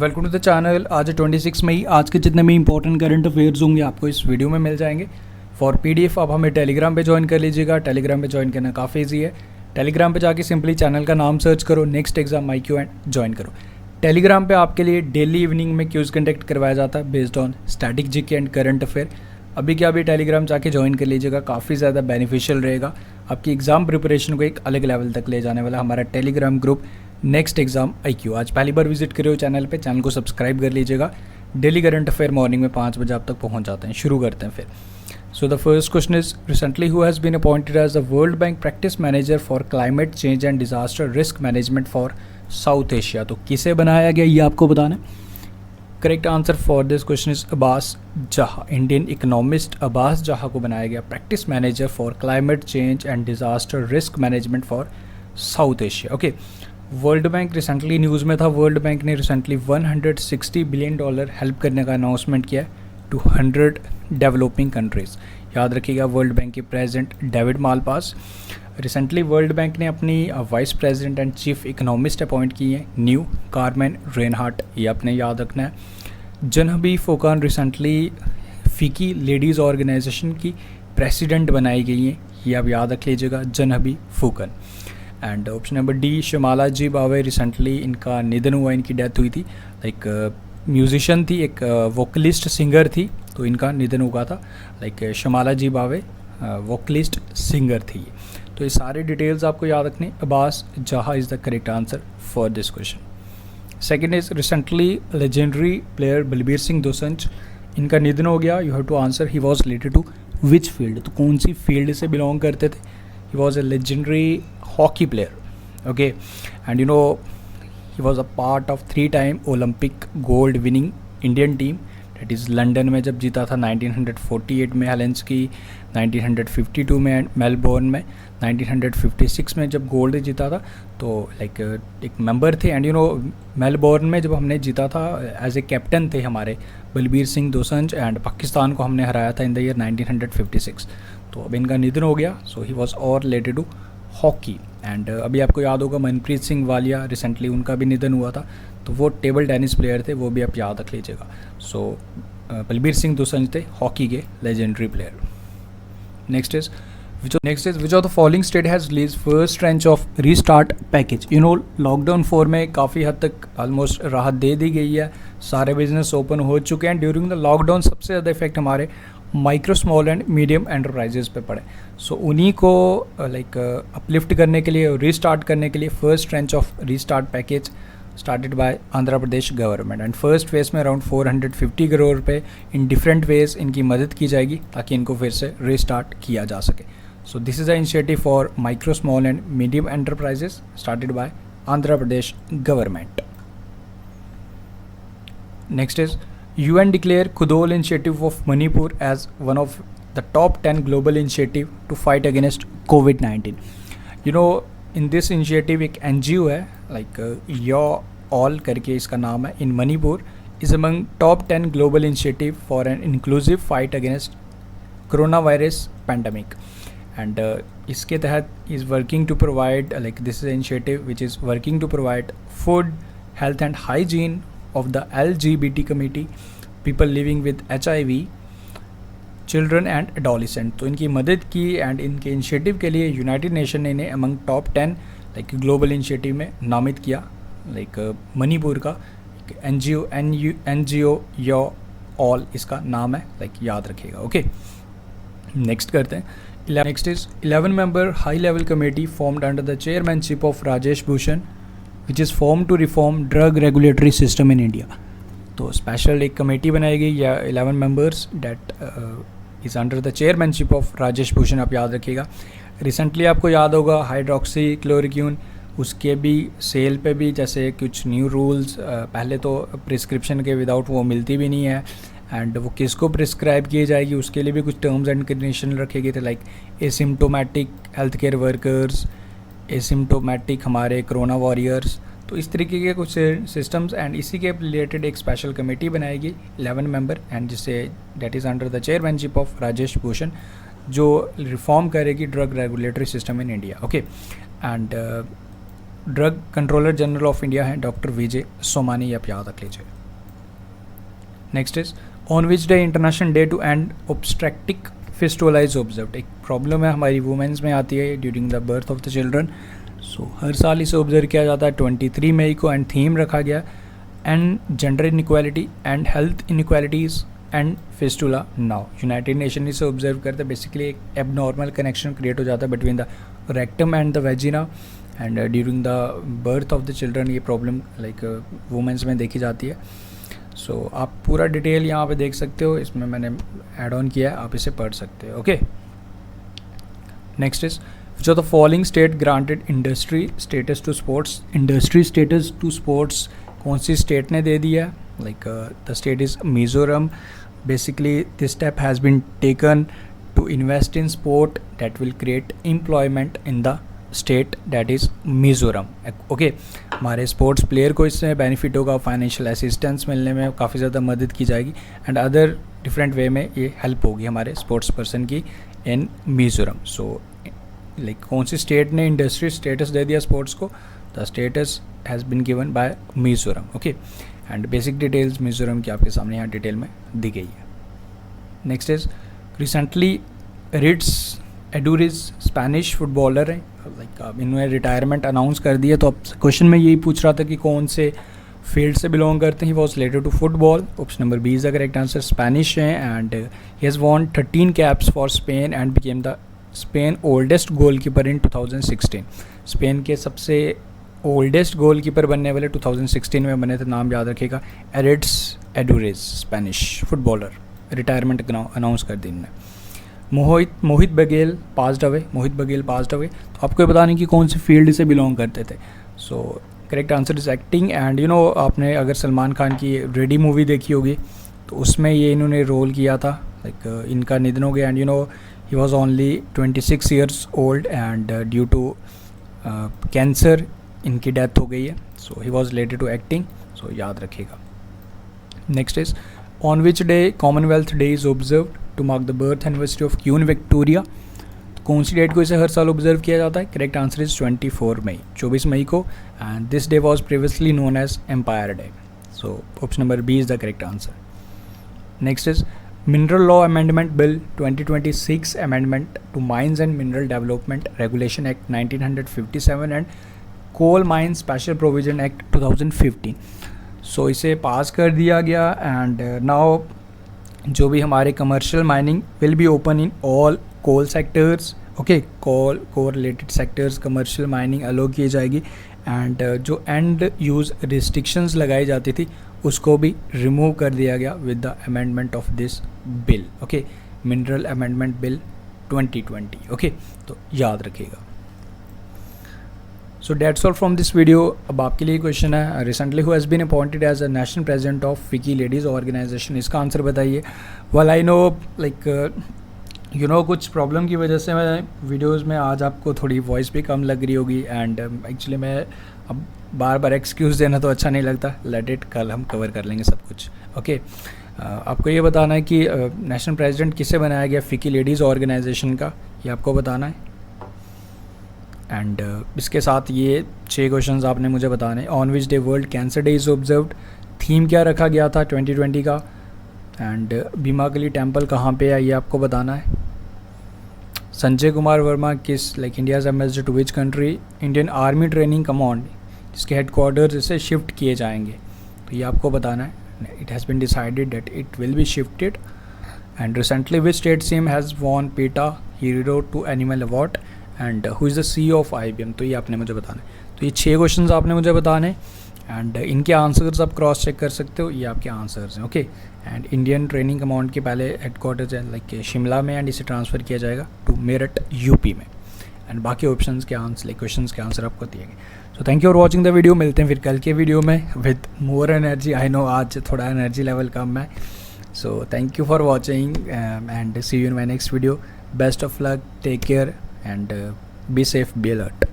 Welcome to the channel. आज है 26 मई। आज के जितने भी इंपॉर्टेंट करंट अफेयर्स होंगे आपको इस वीडियो में मिल जाएंगे। फॉर पीडीएफ आप हमें टेलीग्राम पे ज्वाइन कर लीजिएगा। टेलीग्राम पे ज्वाइन करना काफ़ी ईजी है। टेलीग्राम पे जाके सिंपली चैनल का नाम सर्च करो, next exam IQ and join करो। टेलीग्राम पे आपके लिए डेली इवनिंग में क्यूज़ कंडक्ट करवाया जाता है based on static GK and current affair. अभी क्या अभी टेलीग्राम जाके ज्वाइन कर लीजिएगा, काफ़ी ज़्यादा बेनिफिशियल रहेगा। आपकी एग्ज़ाम प्रिपरेशन को एक अलग लेवल तक ले जाने वाला हमारा Telegram group next exam IQ। आज पहली बार विजिट करे हो चैनल पे, चैनल को सब्सक्राइब कर लीजिएगा। डेली करंट अफेयर मॉर्निंग में 5 बजे आप तक पहुंच जाते हैं। शुरू करते हैं फिर। So the first question is recently who has been appointed as the World Bank practice manager for climate change and disaster risk management for South Asia. तो किसे बनाया गया ये आपको बताना है। Correct answer for this question is Abbas Jha. Indian economist Abbas Jha को बनाया गया practice manager for climate change and disaster risk management for South Asia. Okay, World Bank recently news में था। वर्ल्ड बैंक ने रिसेंटली $160 बिलियन हेल्प करने का अनाउंसमेंट किया है टू 100 डेवलपिंग कंट्रीज़। याद रखिएगा, वर्ल्ड बैंक के president David Malpass. Recently World Bank ने अपनी vice president and chief economist appoint की है न्यू कारमेन रेनहार्ट। ये आपने याद रखना है। जनहबी फुकान रिसेंटली फीकी लेडीज़ ऑर्गेनाइजेशन की प्रेसिडेंट बनाई गई हैं। ये आप याद रख लीजिएगा, जनहबी Phukan. And option number D, शमाला जी बावे। रिसेंटली इनका निधन हुआ, इनकी डेथ हुई थी। लाइक म्यूजिशियन थी, एक वोकलिस्ट सिंगर थी, तो इनका निधन हुआ था। लाइक शमाला जी बावे वोकलिस्ट सिंगर थी। तो ये सारे डिटेल्स आपको याद रखने। अब्बास जहा is the correct answer for this question. Second is recently legendary player Balbir Singh Dosanjh, इनका निधन हो गया। You have to answer he was related to which field. तो कौन सी फील्ड से बिलोंग करते थे। He was a legendary hockey player, okay, and you know he was a part of 3-time Olympic gold winning Indian team, that is London में जब जीता था 1948 में हेलेंस्की, 1952 में मेलबोर्न में, 1956 में जब गोल्ड जीता था। तो लाइक एक मेंबर थे। एंड यू नो मेलबोर्न में जब हमने जीता था एज ए कैप्टन थे हमारे बलबीर सिंह दोसंझ, एंड पाकिस्तान को हमने हराया था इन द ईयर 1956। तो अब इनका निधन हो गया। सो ही वॉज और रिलेटेड टू हॉकी। एंड अभी आपको याद होगा मनप्रीत सिंह वालिया, रिसेंटली उनका भी निधन हुआ था। तो वो टेबल टेनिस प्लेयर थे, वो भी आप याद रख लीजिएगा। सो बलबीर सिंह दोसंझ थे हॉकी के legendary player. Next is which of the following state has release first trench of restart package. You know lockdown 4 में काफ़ी हद तक ऑलमोस्ट राहत दे दी गई है, सारे बिजनेस ओपन हो चुके हैं। ड्यूरिंग द लॉकडाउन सबसे ज़्यादा इफेक्ट हमारे micro small and medium enterprises पे पड़े। सो उन्हीं को लाइक अपलिफ्ट करने के लिए, रीस्टार्ट करने के लिए first trench of restart package started by Andhra Pradesh government. And first phase में अराउंड 450 करोड़ रुपए इन डिफरेंट वेज इनकी मदद की जाएगी ताकि इनको फिर से रीस्टार्ट किया जा सके। So this is a initiative for micro small and medium enterprises started by Andhra Pradesh government. Next is UN declare Khudol initiative of Manipur as one of the top 10 global initiative to fight against COVID-19. You know in this initiative एक NGO है like Your All करके इसका नाम है, in Manipur is among top 10 global initiative for an inclusive fight against coronavirus pandemic. And इसके तहत is working to provide like this is an initiative which is working to provide food, health and hygiene of the LGBT community, people living with HIV, children and adolescent। तो इनकी मदद की and इनके initiative के लिए United nation ने इन्हें among top 10 like global initiative में नामित किया। लाइक मणिपुर का NGO योर ऑल इसका नाम है, लाइक याद रखिएगा। ओके, नेक्स्ट करते हैं। Next is 11 member high level committee formed under the chairmanship of Rajesh Bhushan which is form to reform drug regulatory system in India. तो स्पेशल एक कमेटी बनाई गई या 11 members that is under the chairmanship of Rajesh Bhushan, आप याद रखिएगा। रिसेंटली आपको याद होगा हाइड्रोक्सी क्लोरोक्विन, उसके भी सेल पे भी जैसे कुछ न्यू रूल्स, पहले तो प्रिस्क्रिप्शन के विदाउट वो मिलती भी नहीं है, एंड वो किसको प्रिस्क्राइब की जाएगी उसके लिए भी कुछ टर्म्स एंड कंडीशन रखे गए थे। Like asymptomatic health care workers, asymptomatic हमारे कोरोना वॉरियर्स, तो इस तरीके के कुछ सिस्टम्स एंड इसी के रिलेटेड एक स्पेशल कमेटी बनाएगी 11 मेंबर एंड जिससे that is under the chairmanship of Rajesh Bhushan, जो रिफॉर्म करेगी drug regulatory system in India. Okay, and drug controller general of India हैं डॉक्टर विजय सोमानी, आप याद रख लीजिए। Next is on which day international day to end obstetric fistula is observed. एक problem है हमारी वुमेंस में आती है during the birth of the children, so हर साल इसे ऑब्जर्व किया जाता है 23 मई को, एंड थीम रखा गया and gender inequality and health inequalities and fistula now. United nation इसे ऑब्जर्व करते हैं, बेसिकली एक एबनॉर्मल कनेक्शन क्रिएट हो जाता है between the rectum and the vagina, and during the birth of the children ये प्रॉब्लम लाइक वुमेंस में देखी जाती है। सो आप पूरा डिटेल यहाँ पे देख सकते हो, इसमें मैंने ऐड ऑन किया है, आप इसे पढ़ सकते हो। Okay, next is which of the following state granted industry status to sports. Industry status to sports कौन सी स्टेट ने दे दिया है? Like the state is Mizoram. Basically this step has been taken to invest in sport that will create employment in the state that is Mizoram. Okay, हमारे sports player को इससे benefit होगा, फाइनेंशियल असिस्टेंस मिलने में काफ़ी ज़्यादा मदद की जाएगी, एंड अदर डिफरेंट वे में ये हेल्प होगी हमारे स्पोर्ट्स पर्सन की इन मिज़ोरम। सो लाइक कौन सी स्टेट ने इंडस्ट्री स्टेटस दे दिया स्पोर्ट्स को? The status has been given by Mizoram. Okay, and basic details Mizoram की आपके सामने यहाँ डिटेल में दी गई है। Next is recently Aritz Aduriz Spanish footballer हैं, लाइक इन्होंने रिटायरमेंट अनाउंस कर दिया, तो अब क्वेश्चन में यही पूछ रहा था कि कौन से फील्ड से बिलोंग करते हैं। Was related to football. Option number B is the correct answer, Spanish हैं, and he has won 13 caps for Spain and became the Spain oldest goalkeeper in 2016। Spain के सबसे ओल्डेस्ट गोलकीपर बनने वाले 2016 में बने थे, नाम याद रखिएगा, एरिट्स एडूरिज, स्पेनिश फुटबॉलर, रिटायरमेंट अनाउंस कर दी इन्होंने। मोहित बघेल पास्ड अवे। तो आपको बताने की कौन सी फील्ड से बिलोंग करते थे? So correct answer is acting, and you no आपने अगर सलमान खान की रेडी मूवी देखी होगी तो उसमें ये इन्होंने रोल किया था। लाइक इनका निधन हो गया, and you know he was only 26 years old, and due to cancer इनकी डेथ हो गई है। So he was related to acting, so याद रखिएगा। Next is on which day Commonwealth Day is observed to mark the birth anniversary of Queen Victoria. कौन सी date को इसे हर साल ऑब्जर्व किया जाता है? करेक्ट आंसर इज 24 मई को, and this day was previously known as Empire Day. So option number B is the correct answer. Next is mineral law amendment bill 2026 amendment to mines and mineral development regulation act 1957 and coal mine special provision act 2015। So इसे pass कर दिया गया, and now जो भी हमारे commercial mining will be open in all coal sectors. Okay, coal related sectors commercial mining allow की जाएगी, and जो एंड यूज़ रिस्ट्रिक्शंस लगाई जाती थी उसको भी रिमूव कर दिया गया with the amendment of this bill. Okay, mineral amendment bill 2020। Okay, तो याद रखिएगा। So that's all from this video. अब आपके लिए क्वेश्चन है, recently who has been appointed as a national president of FICCI ladies organisation. इसका answer बताइए। Well I know like you know कुछ प्रॉब्लम की वजह से मैं वीडियोज़ में आज आपको थोड़ी वॉइस भी कम लग रही होगी, एंड एक्चुअली मैं अब बार बार एक्सक्यूज़ देना तो अच्छा नहीं लगता, लेट इट, कल हम कवर कर लेंगे सब कुछ। ओके, आपको ये बताना है कि नेशनल प्रेसिडेंट किसे बनाया गया फिकी लेडीज़ ऑर्गेनाइजेशन का, ये आपको बताना है। एंड इसके साथ ये 6 क्वेश्चंस आपने मुझे बताने। On which day world cancer day is observed, theme क्या रखा गया था 2020 का, एंड भीमाकली टेम्पल कहाँ पे है ये आपको बताना है। संजय कुमार वर्मा किस like India's ambassador to which country, Indian army training command जिसके हेडक्वार्टर्स इसे शिफ्ट किए जाएंगे, तो ये आपको बताना है। It has been decided that it will be shifted. And recently which state CM has won PETA hero to animal award, and who is the CEO of IBM, तो ये आपने मुझे बताना है। तो ये 6 क्वेश्चंस आपने मुझे बताने, एंड इनके आंसर्स आप क्रॉस चेक कर सकते हो, ये आपके आंसर्स हैं। Okay, and Indian training command के पहले हेडक्वार्टर्स है लाइक शिमला में, एंड इसे ट्रांसफ़र किया जाएगा टू मेरठ UP में, एंड बाकी ऑप्शंस के आंसर लाइक क्वेश्चंस के आंसर आपको दिए गए। So thank you for watching the video. मिलते हैं फिर कल के वीडियो में with more energy. I know आज थोड़ा एनर्जी लेवल कम है, so thank you for watching and see you in my next video. Best of luck, take care, and be safe, be alert.